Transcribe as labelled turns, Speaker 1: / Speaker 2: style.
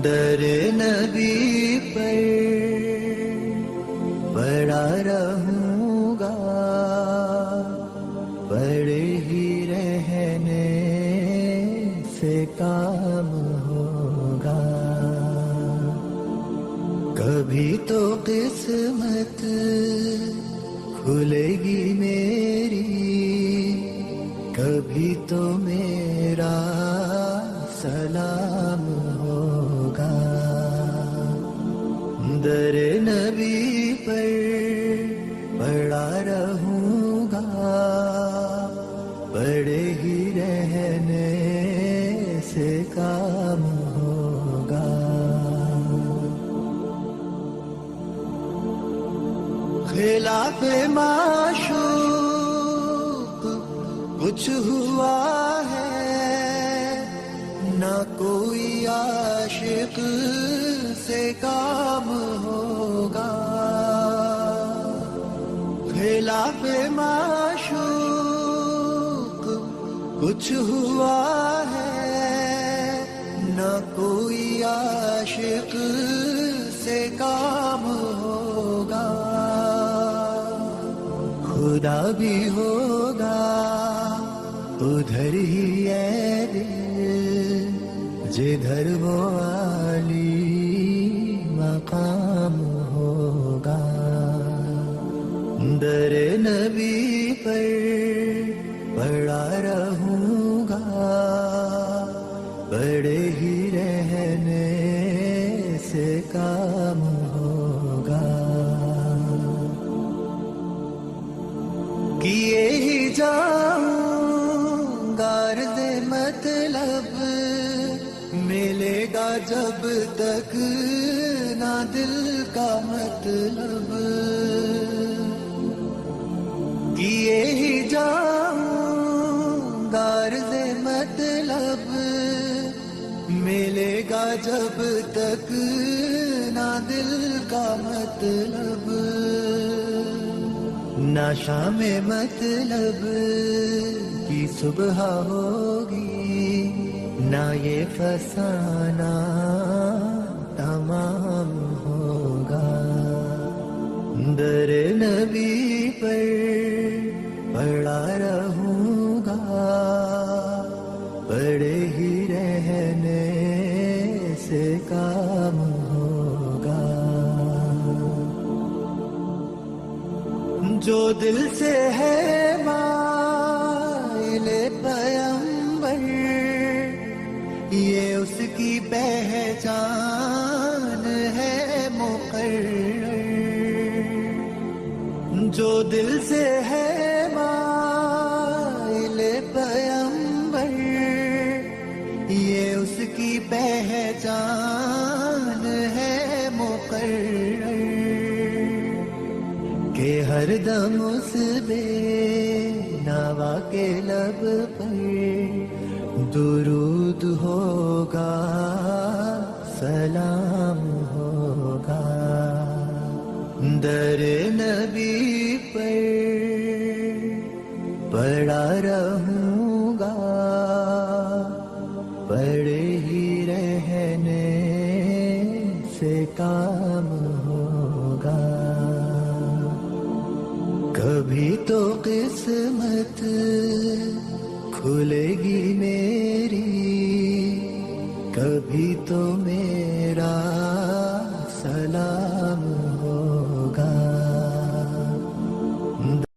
Speaker 1: در نبی پر پڑا رہوں گا، پڑے ہی رہنے سے کام ہوگا. کبھی تو قسمت کھلے گی میری، کبھی تو میرا سلام ہوگا. در نبی پر پڑا رہوں گا، پڑے ہی رہنے سے کام ہوگا. خلاف معشوق کچھ ہوا ہے، نہ کوئی عاشق سے کام ہوگا. خلاف معشوق کچھ ہوا ہے، نہ کوئی عاشق سے کام ہوگا. خدا بھی ہوگا ادھر ہی ہے دل، جدھر وہ عالی مقام ہوگا. در نبی پر پڑا رہوں گا، پڑے ہی رہنے سے کام ہوگا. کیے ہی جاؤں گا عرض مطلب، ملے گا جب تک نہ دل کا مطلب. کیے ہی جاؤں گا عرض مطلب، ملے گا جب تک نہ دل کا مطلب. نہ شام مطلب کی صبح ہوگی، نہ یہ فسانہ تمام ہوگا. در نبی پر پڑا رہوں گا، پڑے ہی رہنے سے کام ہوگا. جو دل سے ہے مائل پیمبر، یہ اس کی پہچان ہے مقرر. جو دل سے ہے مائل پیمبر، یہ اس کی پہچان ہے مقرر. کہ ہر دم اس بے نوا کے لب پر درود ہوگا، سلام ہوگا. در نبی پر پڑا رہوں گا، پڑے ہی رہنے سے کام ہوگا. کبھی تو قسمت کھلے گی میری، کبھی تو میرا سلام